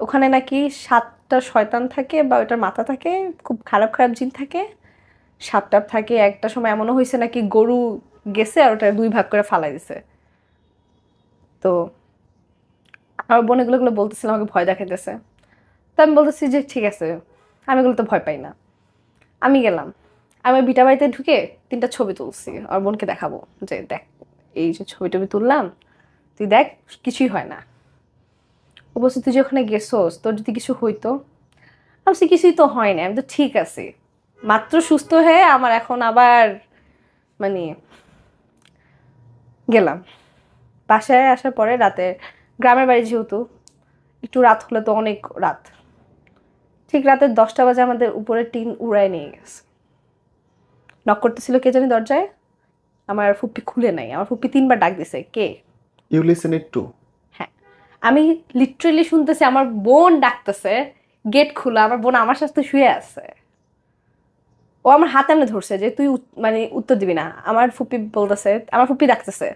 ওখানে নাকি 7টা শয়তান থাকে বা ওটার মাথা থাকে, খুব খারাপ খারাপ জিন থাকে, সাপটাপ থাকে। একটা সময় এমনও হয়েছে নাকি গরু গেছে আর ওটা 2 ভাগ করে ফালাই দিছে। তো আমার বোন এগুলো বলতেছিল, আমাকে ভয় দেখাইতেছে। তো আমি বলতেছি যে ঠিক আছে, আমি এগুলো তো ভয় পাই না। আমি গেলাম, আমি বিটা বাড়িতে ঢুকে 3টা ছবি তুলছি, আর বোনকে দেখাবো যে দেখ এই যে ছবি টবি তুললাম, তুই দেখ কিছুই হয় না। ও বলছে তুই যে ওখানে গেছোস, তোর যদি কিছু হইতো। আমি বলছি কিছুই তো হয় না, আমি তো ঠিক আছি, মাত্র সুস্থ হয়ে আমার এখন আবার মানে। গেলাম বাসায় আসার পরে রাতে, গ্রামের বাড়ি যেহেতু একটু রাত হলে তো অনেক রাত, ঠিক রাতে 10টা বাজে আমাদের উপরে টিন উড়ায় নিয়ে গেছে। নক করতেছিল কে জানি দরজায়, আমার ফুপ্পি খুলে নাই, আমার ফুপ্পি 3বার ডাক দিছে কে। You listen it too? হ্যাঁ, আমি লিটারেলি শুনতেছি আমার বোন ডাকতেছে, গেট খোলা, আমার বোন আমার সাথে শুয়ে আছে। ও আমার হাতে এমনি ধরছে যে তুই মানে উত্তর দিবি না। আমার ফুপ্পি বলতেছে, আমার ফুপ্পি ডাকতেছে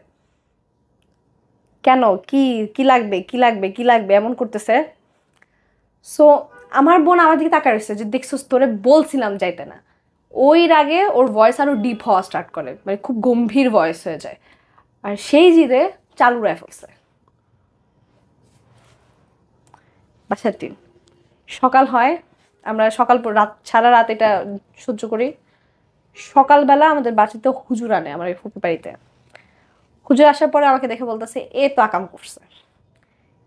কেন, কি কি লাগবে কি লাগবে কি লাগবে এমন করতেছে। সো আমার বোন আমার দিকে তাকায় রয়েছে যে দেখছিস তোরে বলছিলাম যাইতে না। ওই রাগে ওর ভয়েস আরো ডিপ হওয়া স্টার্ট করে, মানে খুব গম্ভীর ভয়েস হয়ে যায়, আর সেই জিদে চালু রাইফেলসে। বাসার দিন সকাল হয়, আমরা সকাল রাত সারা রাত এটা সহ্য করি। সকালবেলা আমাদের বাড়িতে হুজুর আনে আমার এই ফুপি বাড়িতে। হুজুর আসার পরে আমাকে দেখে বলতেছে এ তো আকাম করছে।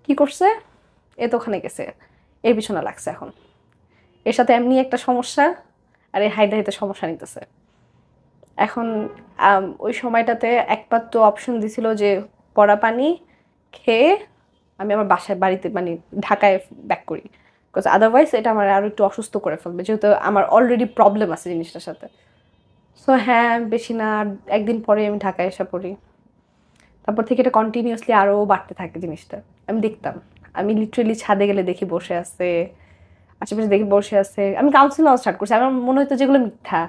কি করছে? এ তো ওখানে গেছে, এর পিছনে লাগছে এখন, এর সাথে এমনি একটা সমস্যা, আর এই হাইতে হাইতে সমস্যা নিতেছে এখন। ওই সময়টাতে একমাত্র অপশন দিছিল যে পড়া পানি খেয়ে আমি আমার বাসায় বাড়িতে মানে ঢাকায় ব্যাক করি, বিকজ আদারওয়াইজ এটা আমার আরও একটু অসুস্থ করে ফেলবে, যেহেতু আমার অলরেডি প্রবলেম আছে জিনিসটার সাথে। সো হ্যাঁ, বেশি না, একদিন পরে আমি ঢাকায় এসে পড়ি। তারপর থেকে এটা কন্টিনিউয়াসলি আরও বাড়তে থাকে জিনিসটা। আমি দেখতাম, আমি লিটারেলি ছাদে গেলে দেখি বসে আছে, আশেপাশে দেখি বসে আছে। আমি কাউন্সিলিং স্টার্ট করছি, আমার মনে হতো যেগুলো মিথ্যা,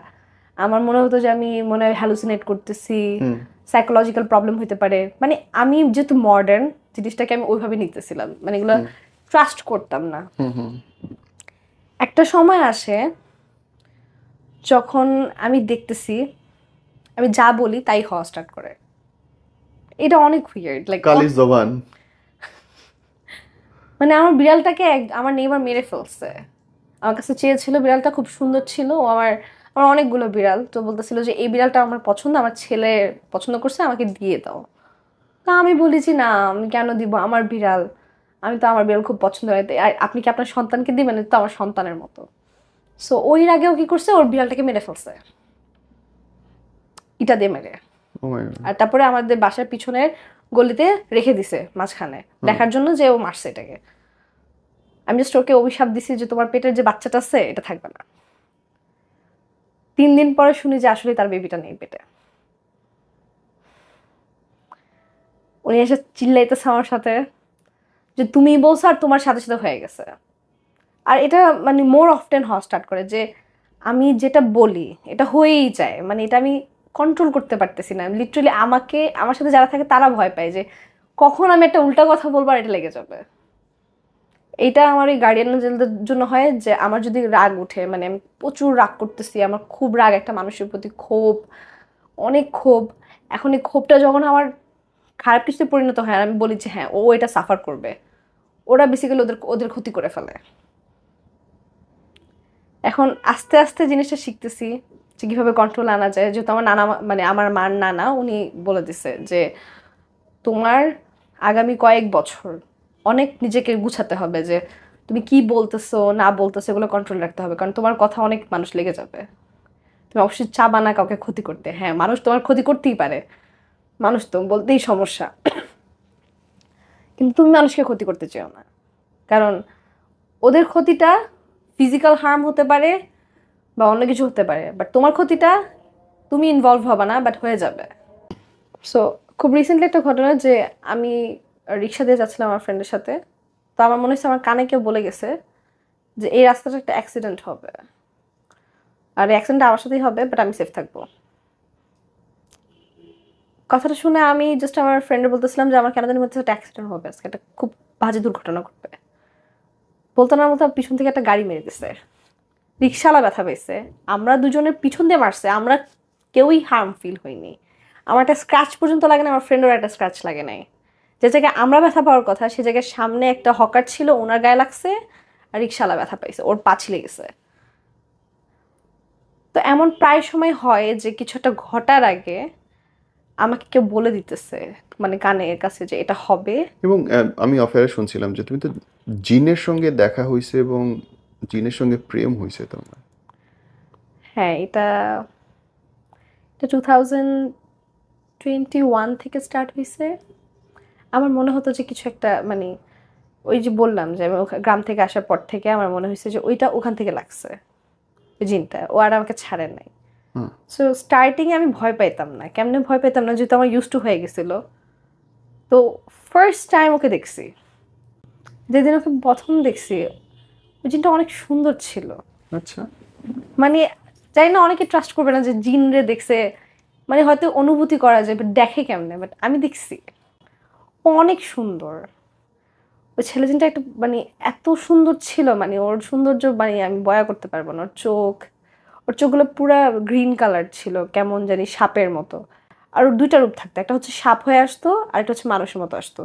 আমার মনে হতো যে আমি মনে হয় হ্যালুসিনেট করতেছি, সাইকোলজিক্যাল প্রবলেম হতে পারে। মানে আমি যেহেতু মডার্ন জিনিসটাকে আমি ওইভাবে নিতেছিলাম, মানে এগুলো ট্রাস্ট করতাম না। একটা সময় আসে যখন আমি দেখতেছি আমি যা বলি তাই হওয়া স্টার্ট করে। এটা অনেক উইয়ার্ড, লাইক কালিজ জবান। মানে আমার বিড়ালটাকে আমার নেইবার মেরে ফেলছে। আমার কাছে চেয়েছিল, বিড়ালটা খুব সুন্দর ছিল, ও আমার আমার অনেকগুলো বিড়াল, তো বলতেছিল যে এই বিড়ালটা আমার পছন্দ, আমার ছেলে পছন্দ করছে, আমাকে দিয়ে দাও। তা আমি বলেছি না, আমি কেন দিব, আমার বিড়াল, আমি তো আমার বিড়াল খুব পছন্দ হয়, আর আপনি কি আপনার সন্তানকে দিবেন, তো আমার সন্তানের মতো। সো ওই আগেও কি করছে, ওর বিড়ালটাকে মেরে ফেলছে ইটা দিয়ে মেরে। আর তারপরে আমাদের বাসার পিছনের গলিতে রেখে দিছে মাঝখানে, দেখার জন্য যে ও মারছে এটাকে। আমি জাস্ট ওকে অভিশাপ দিছি যে তোমার পেটের যে বাচ্চাটা আছে এটা থাকবে না। 3 দিন পরে শুনি যে আসলে তার বেবিটা নেই পেটে। উনি এসে চিল্লাইতেছে আমার সাথে যে তুমি বলছো আর তোমার সাথে সাথে হয়ে গেছে। আর এটা মানে মোর অফটেন হওয়া স্টার্ট করে যে আমি যেটা বলি এটা হয়েই যায়, মানে এটা আমি কন্ট্রোল করতে পারতেছি না। লিটারালি আমাকে আমার সাথে যারা থাকে তারা ভয় পায় যে কখন আমি একটা উল্টা কথা বলবো আর এটা লেগে যাবে। এইটা আমার এই গার্ডিয়ানদের জন্য হয় যে আমার যদি রাগ উঠে, মানে আমি প্রচুর রাগ করতেছি, আমার খুব রাগ একটা মানুষের প্রতি, ক্ষোভ, অনেক ক্ষোভ। এখন এই ক্ষোভটা যখন আমার খারাপ কিছুতে পরিণত হয় আর আমি বলি যে হ্যাঁ ও এটা সাফার করবে, ওরা বেসিক্যালি ওদের ওদের ক্ষতি করে ফেলে। এখন আস্তে আস্তে জিনিসটা শিখতেছি যে কীভাবে কন্ট্রোল আনা যায়। যেহেতু আমার নানা, মানে আমার মার নানা, উনি বলে দিছে যে তোমার আগামী কয়েক বছর অনেক নিজেকে গুছাতে হবে, যে তুমি কি বলতেছো না বলতেছো এগুলো কন্ট্রোল রাখতে হবে, কারণ তোমার কথা অনেক মানুষ লেগে যাবে। তুমি অবশ্যই চাবা না কাউকে ক্ষতি করতে। হ্যাঁ, মানুষ তোমার ক্ষতি করতেই পারে, মানুষ তো বলতেই সমস্যা, কিন্তু তুমি মানুষকে ক্ষতি করতে চেও না, কারণ ওদের ক্ষতিটা ফিজিক্যাল হার্ম হতে পারে বা অন্য কিছু হতে পারে, বাট তোমার ক্ষতিটা তুমি ইনভলভ হবা না, বাট হয়ে যাবে। সো খুব রিসেন্টলি একটা ঘটনা যে আমি রিক্সা দিয়ে যাচ্ছিলাম আমার ফ্রেন্ডের সাথে, তো আমার মনে হচ্ছে আমার কানে কেউ বলে গেছে যে এই রাস্তাটা একটা অ্যাক্সিডেন্ট হবে, আর অ্যাক্সিডেন্ট আমার সাথেই হবে, বাট আমি সেফ থাকবো। কথাটা শুনে আমি জাস্ট আমার ফ্রেন্ডে বলতেছিলাম যে আমার কেন জানি মনে হচ্ছে একটা অ্যাক্সিডেন্ট হবে, আজকে একটা খুব বাজে দুর্ঘটনা ঘটবে। বলতে না বলতে পিছন থেকে একটা গাড়ি মেরে দিছে, রিক্সাওয়ালা ব্যথা পেয়েছে, আমরা দুজনের পিছন দিয়ে মারছে, আমরা কেউই হার্ম ফিল হয়নি। আমার একটা স্ক্র্যাচ পর্যন্ত লাগে না, আমার ফ্রেন্ডেরও একটা স্ক্র্যাচ লাগে নাই। যে জায়গায় আমরা ব্যথা পাওয়ার কথা সে জায়গায় সামনে একটা হকার ছিল, ওনার গায়ে লাগছে, আর রিক্সাওয়ালা ব্যথা পাইছে, ওর পা ছিলে গেছে। তো এমন প্রায় সময় হয় যে কিছু একটা ঘটার আগে আমাকে কেউ বলে দিতেছে, মানে কানের কাছে, যে এটা হবে। এবং আমি অফারে শুনছিলাম যে তুমি তো জিনের সঙ্গে দেখা হয়েছে এবং জিনের সঙ্গে প্রেম হয়েছে তোমার। হ্যাঁ, এটা 2021 থেকে স্টার্ট হয়েছে। আমার মনে হতো যে কিছু একটা, মানে ওই যে বললাম যে আমি গ্রাম থেকে আসার পর থেকে আমার মনে হয়েছে যে ওইটা ওখান থেকে লাগছে, ওই জিনটা, ও আর আমাকে ছাড়ে নাই। সো স্টার্টিংয়ে আমি ভয় পাইতাম না, কেমনে ভয় পাইতাম না, যেহেতু আমার ইউজ টু হয়ে গেছিলো। তো ফার্স্ট টাইম ওকে দেখছি, যেদিন ওকে প্রথম দেখছি, ওই জিনটা অনেক সুন্দর ছিল। আচ্ছা, মানে জানি না অনেকে ট্রাস্ট করবে না যে জিন রে দেখছে, মানে হয়তো অনুভূতি করা যায়, বাট দেখে কেমনে, বাট আমি দেখছি ও অনেক সুন্দর। ওই ছেলে জিনটা একটা মানে এত সুন্দর ছিল, মানে ওর সৌন্দর্য মানে আমি বয়া করতে পারবো না। ওর চোখগুলো পুরা গ্রিন কালার ছিল, কেমন জানি সাপের মতো। আর ওর দুইটা রূপ থাকতো, একটা হচ্ছে সাপ হয়ে আসতো, আর একটা হচ্ছে মানুষের মতো আসতো।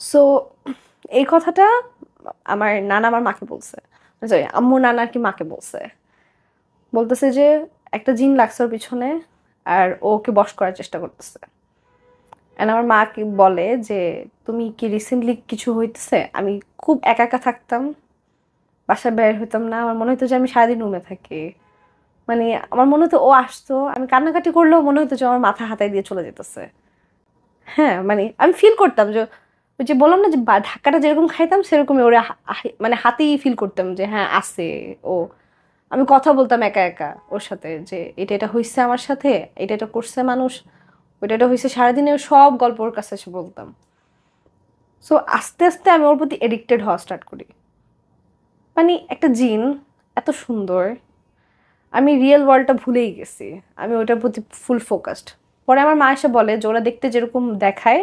সো এই কথাটা আমার নানা আমার মাকে বলছে, সরি আম্মু নানা আর কি মাকে বলছে, বলতেছে যে একটা জিন লাগছে ওর পিছনে আর ওকে বশ করার চেষ্টা করতেছে। এন্ড আমার মা কি বলে যে তুমি কি রিসেন্টলি কিছু হইতেছে, আমি খুব একা একা থাকতাম, বাসায় বের হইতাম না, আমার মনে হতো যে আমি সারাদিন রুমে থাকি। মানে আমার মনে হতো ও আসতো, আমি কান্নাকাটি করলেও মনে হতো যে আমার মাথা হাতায় দিয়ে চলে যেতেছে। হ্যাঁ, মানে আমি ফিল করতাম যে ওই যে বললাম না যে ধাক্কাটা যেরকম খাইতাম সেরকমই ওরা মানে হাতেই ফিল করতাম যে হ্যাঁ আসে ও। আমি কথা বলতাম একা একা ওর সাথে যে এটা এটা হয়েছে আমার সাথে, এটা এটা করছে মানুষ, ওইটা এটা হয়েছে, সারাদিনে সব গল্প ওর কাছে এসে বলতাম। সো আস্তে আস্তে আমি ওর প্রতি এডিক্টেড হওয়া স্টার্ট করি। মানে একটা জিন এত সুন্দর, আমি রিয়েল ওয়ার্ল্ডটা ভুলেই গেছি, আমি ওটার প্রতি ফুল ফোকাসড। পরে আমার মা এসে বলে যে ওরা দেখতে যেরকম দেখায়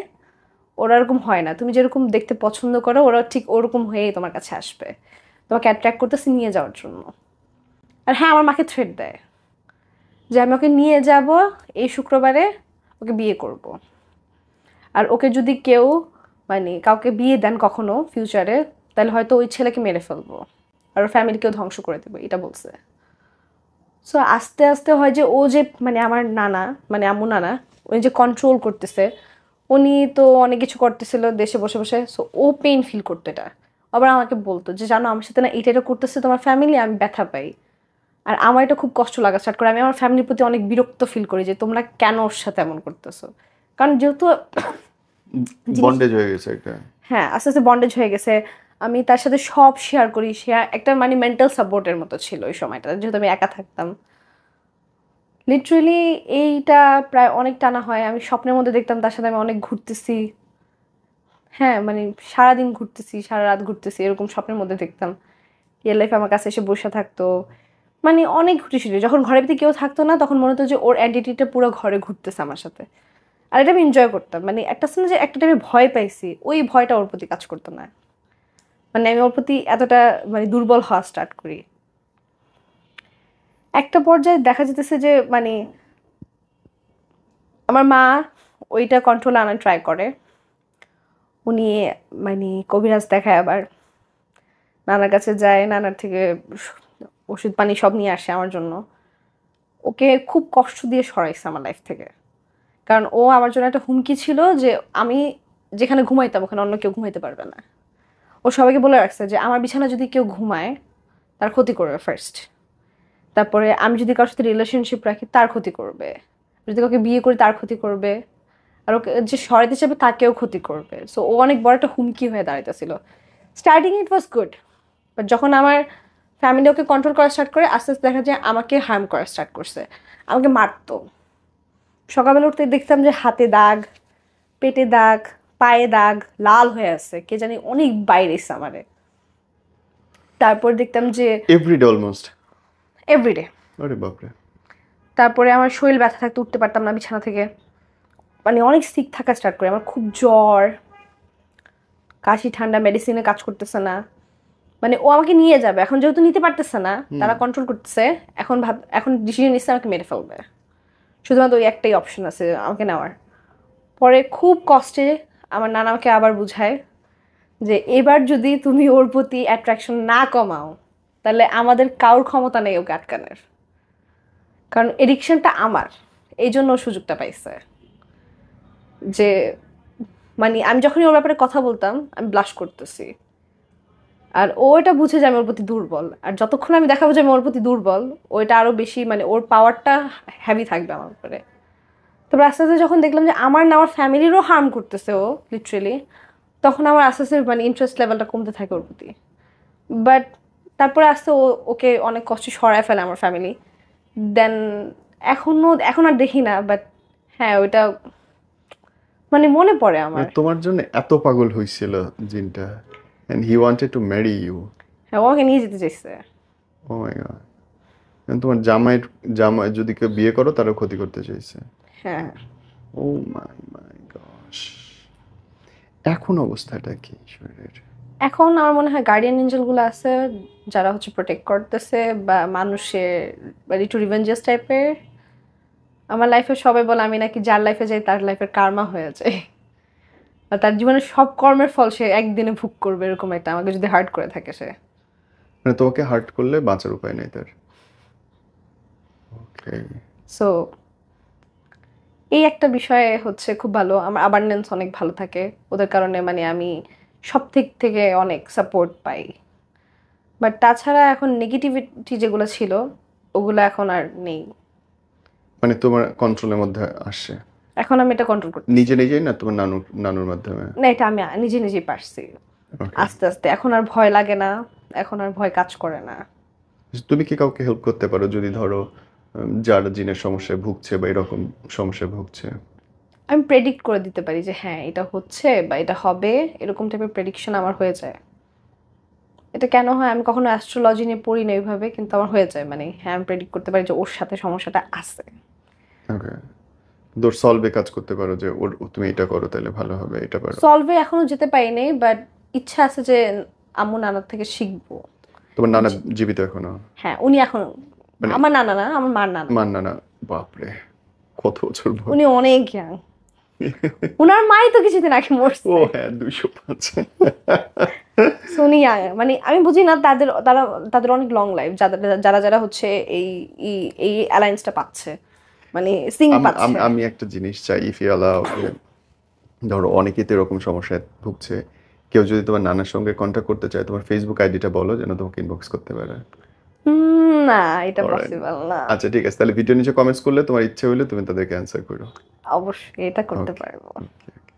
ওরা এরকম হয় না, তুমি যেরকম দেখতে পছন্দ করো ওরা ঠিক ওরকম হয়েই তোমার কাছে আসবে, তোমাকে অ্যাট্রাক্ট করতেছে নিয়ে যাওয়ার জন্য। আর হ্যাঁ, আমার মাকে থ্রেট দেয় যে আমি ওকে নিয়ে যাব এই শুক্রবারে, ওকে বিয়ে করব। আর ওকে যদি কেউ মানে কাউকে বিয়ে দেন কখনো ফিউচারে, তাহলে হয়তো ওই ছেলেকে মেরে ফেলবো আর ওর ফ্যামিলিকেও ধ্বংস করে দেবো, এটা বলছে। সো আস্তে আস্তে হয় যে ও যে মানে আমার নানা, মানে আম্মু নানা, উনি যে কন্ট্রোল করতেছে, উনি তো অনেক কিছু করতেছিল দেশে বসে বসে, সো ও পেইন ফিল করতো এটা। আবার আমাকে বলতো যে জানো আমার সাথে না এটা এটা করতেছে তোমার ফ্যামিলি, আমি ব্যথা পাই। আর আমার এটা খুব কষ্ট লাগা স্টার্ট করে, আমি আমার ফ্যামিলির প্রতি অনেক বিরক্ত ফিল করি যে তোমরা কেন ওর সাথে এমন করতেছো। কারণ যেহেতু বন্ডেজ হয়ে গেছে একটা। হ্যাঁ, আস্তে আস্তে বন্ডেজ হয়ে গেছে, আমি তার সাথে সব শেয়ার করি, শেয়ার একটা মানে মেন্টাল সাপোর্টের মতো ছিল ওই সময়টা, যেহেতু আমি একা থাকতাম। লিটারেলি এইটা প্রায় অনেক টানা হয়। আমি স্বপ্নের মধ্যে দেখতাম তার সাথে আমি অনেক ঘুরতেছি, হ্যাঁ মানে সারাদিন ঘুরতেছি, সারা রাত ঘুরতেছি, এরকম স্বপ্নের মধ্যে দেখতাম। রিয়েল লাইফে আমার কাছে এসে বসে থাকতো, মানে অনেক ঘুরতেছিল। যখন ঘরের ভিতরে কেউ থাকতো না তখন মনে হতো যে ওর অ্যান্টিটিটা পুরো ঘরে ঘুরতেছে আমার সাথে, আর এটা আমি এনজয় করতাম। মানে একটা ছিল যে একটা টাইমে ভয় পাইছি, ওই ভয়টা ওর প্রতি কাজ করতো না, মানে আমি ওর প্রতি এতটা মানে দুর্বল হওয়া স্টার্ট করি। একটা পর্যায়ে দেখা যেতেছে যে মানে আমার মা ওইটা কন্ট্রোলে আনার ট্রাই করে। উনি মানে কবিরাজ দেখায়, আবার নানার কাছে যায়, নানার থেকে ওষুধ পানি সব নিয়ে আসে আমার জন্য। ওকে খুব কষ্ট দিয়ে সরাইছে আমার লাইফ থেকে, কারণ ও আমার জন্য একটা হুমকি ছিল যে আমি যেখানে ঘুমাইতাম ওখানে অন্য কেউ ঘুমাইতে পারবে না। ও সবাইকে বলে রাখছে যে আমার বিছানা যদি কেউ ঘুমায় তার ক্ষতি করবে ফার্স্ট, তারপরে আমি যদি কারোর সাথে রিলেশনশিপ রাখি তার ক্ষতি করবে, যদি কাউকে বিয়ে করি তার ক্ষতি করবে, আর ওকে যে সরাইতে চাইবে তাকেও ক্ষতি করবে। সো ও অনেক বড় একটা হুমকি হয়ে দাঁড়াইতেছিল। Starting it was good, but যখন আমার ফ্যামিলি ওকে কন্ট্রোল করা স্টার্ট করে আস্তে আস্তে দেখা যায় আমাকে হার্ম করা স্টার্ট করছে, আমাকে মারতো। সকালবেলা উঠতে দেখতাম যে হাতে দাগ, পেটে দাগ, পায়ে দাগ, লাল হয়ে আছে, কে জানি অনেক বাইরে এসে আমারে। তারপর দেখতাম যে এভরিডে অলমোস্ট? এভরিডে। আরে বাপরে। তারপরে আমার শরীর ব্যথা থাকতে উঠতে পারতাম না বিছানা থেকে, মানে অনেক সিক থাকা স্টার্ট করে, আমার খুব জ্বর, কাশি, ঠান্ডা, মেডিসিনে কাজ করতেছে না। মানে ও আমাকে নিয়ে যাবে, এখন যেহেতু নিতে পারতেছে না, তারা কন্ট্রোল করতেছে, এখন ডিসিশন নিচ্ছে আমাকে মেরে ফেলবে, শুধুমাত্র ওই একটাই অপশন আছে আমাকে নেওয়ার। পরে খুব কষ্টে আমার নানা আমাকে আবার বুঝায় যে এবার যদি তুমি ওর প্রতি অ্যাট্রাকশন না কমাও তাহলে আমাদের কারোর ক্ষমতা নেই ওকে আটকানোর, কারণ এডিকশনটা আমার, এই জন্য ও সুযোগটা পাইছে। যে মানে আমি যখনই ওর ব্যাপারে কথা বলতাম আমি ব্লাশ করতেছি, আর ও এটা বুঝে যে আমি ওর প্রতি দুর্বল, আর যতক্ষণ আমি দেখাবো যে আমি ওর প্রতি দুর্বল ওইটা আরো বেশি মানে ওর পাওয়ারটা হ্যাভি থাকবে আমার উপরে। তবে আস্তে আস্তে যখন দেখলাম যে আমার না আমার ফ্যামিলিরও হার্ম করতেছে ও লিটারেলি, তখন আমার আস্তে আস্তে মানে ইন্টারেস্ট লেভেলটা কমতে থাকে ওর প্রতি। বাট তারপরে আস্তে ওকে অনেক কষ্টে সরায় ফেলে আমার ফ্যামিলি। দেন এখন আর দেখি না, বাট হ্যাঁ ওইটা মানে মনে পড়ে আমার। মানে তোমার জন্য এত পাগল হয়েছিল জিনটা, and he wanted to marry you? হ্যাঁ, ও আমাকে নিয়ে যেতে চাইছে। ও মাই গড। তোমার জামাই যদি কেউ বিয়ে করো তারও ক্ষতি করতে চাইছে? হ্যাঁ। ও মাই গশ। এখন অবস্থাটা কি শরীরের? এখন আমার মনে হয় গার্ডিয়ান এঞ্জেলগুলো আছে যারা হচ্ছে প্রোটেক্ট করতেছে, বা মানুষের একটু রিভেঞ্জাস টাইপের। আমার লাইফে সবাই বলে আমি নাকি যার লাইফে যাই তার লাইফের কার্মা হয়ে যায়, আর তার জীবনের সব কর্মের ফল সে একদিনে ভোগ করবে, এরকম একটা, আমাকে যদি হার্ট করে থাকে সে। মানে তোমাকে হার্ট করলে বাঁচার উপায় নেই তার? ওকে। সো এই একটা বিষয়ে হচ্ছে খুব ভালো, আমার অ্যাবান্ডেন্স অনেক ভালো থাকে ওদের কারণে, মানে আমি সব দিক থেকে অনেক সাপোর্ট পাই। বাট তাছাড়া এখন নেগেটিভিটি যেগুলো ছিল ওগুলো এখন আর নেই, মানে তোমার কন্ট্রোলের মধ্যে আসছে এখন আমি এটা কন্ট্রোল করতে। নিজে নিজেই না তোমার নানুর মাধ্যমে? না, এটা আমি নিজে নিজেই পারছি Okay. আস্তে আস্তে, এখন আর ভয় লাগে না, এখন আর ভয় কাজ করে না। তুমি কি কাউকে হেল্প করতে পারো যদি ধরো যার জিনের সমস্যায় ভুগছে বা এরকম সমস্যায় ভুগছে? আমি প্রেডিক্ট করে দিতে পারি যে হ্যাঁ এটা হচ্ছে বা এটা হবে, এরকম টাইপের প্রেডিকশন আমার হয়ে যায়। এটা কেন হয় আমি কখনো অ্যাস্ট্রোলজি নিয়ে পড়ি না এইভাবে, কিন্তু আমার হয়ে যায়, মানে হ্যাঁ আমি প্রেডিক্ট করতে পারি যে ওর সাথে সমস্যাটা আছে। ওকে। তোর সলভে কাজ করতে পারো যে ওর তুমি এটা করো তাহলে ভালো হবে, এটা পারো? সলভে এখনো যেতে পারি নাই, বাট ইচ্ছা আছে যে আম্মু নানার থেকে শিখবো। তোমার নানা জীবিত এখনো? হ্যাঁ, উনি এখন মানে আমার নানা না, আমার মার নানা। মার নানা? বাপরে, কত বছর বয়স! উনি অনেক ইয়াং, উনার মাই তো কিছুদিন আগে মরছে। ও হ্যাঁ, 205। So উনি young, মানে আমি বুঝি না তাদের অনেক লং লাইফ, যারা যারা হচ্ছে এই এই অ্যালায়েন্সটা পাচ্ছে, মানে সিং পাচ্ছে। আমি একটা জিনিস চাই, ইফ ইউ অ্যালাউ, ধরো অনেকেই তো এরকম সমস্যায় ভুগছে, কেউ যদি তোমার নানার সঙ্গে কন্ট্যাক্ট করতে চায় তোমার ফেসবুক আইডিটা বলো যেন তোমাকে ইনবক্স করতে পারে। না, এটা Alright. পসিবল না। আচ্ছা ঠিক আছে, তাহলে ভিডিও নিচে কমেন্টস করলে তোমার ইচ্ছে হলে তুমি তাদেরকে অ্যান্সার করো। অবশ্যই এটা করতে পারবো। Okay.